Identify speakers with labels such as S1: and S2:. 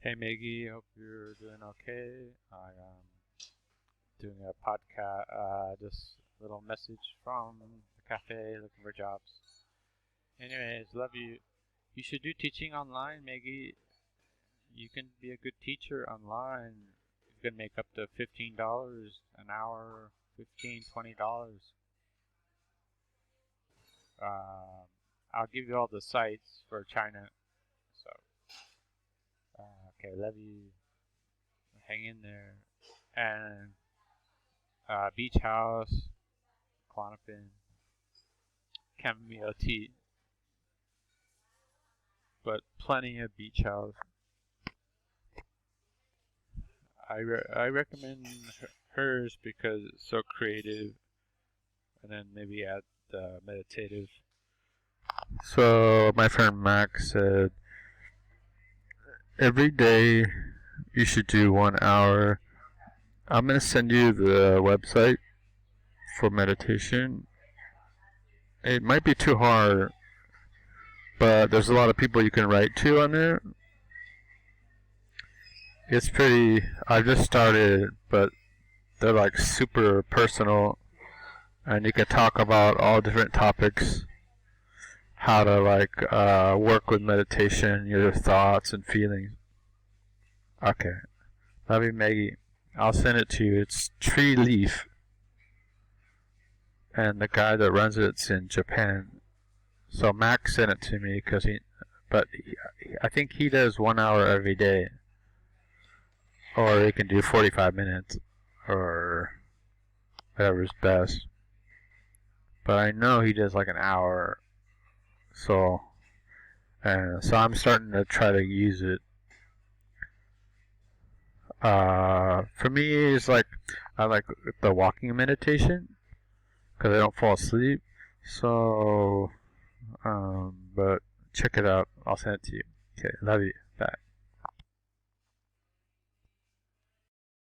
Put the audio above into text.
S1: Hey Maggie, hope you're doing okay. I am doing a podcast, just a little message from the cafe looking for jobs. Anyways, love you. You should do teaching online, Maggie. You can be a good teacher online. You can make up to $15 an hour, $15, $20. Um, I'll give you all the sites for China. So, okay, love you. Hang in there. And Beach House, Klonopin, chamomile tea, but plenty of beach house. I recommend hers because it's so creative, and then maybe add meditative. So my friend Max said every day you should do 1 hour. I'm gonna send you the website for meditation. It might be too hard, but there's a lot of people you can write to on there. It's pretty. I just started, but they're like super personal, and you can talk about all different topics. How to work with meditation, your thoughts and feelings. Okay, love you, Maggie. I'll send it to you. It's Tree Leaf, and the guy that runs it's in Japan. So Max sent it to me because I think he does 1 hour every day. Or he can do 45 minutes, or whatever's best. But I know he does like an hour, so I'm starting to try to use it. For me, it's like I like the walking meditation because I don't fall asleep. So, but check it out. I'll send it to you. Okay, love you. Bye.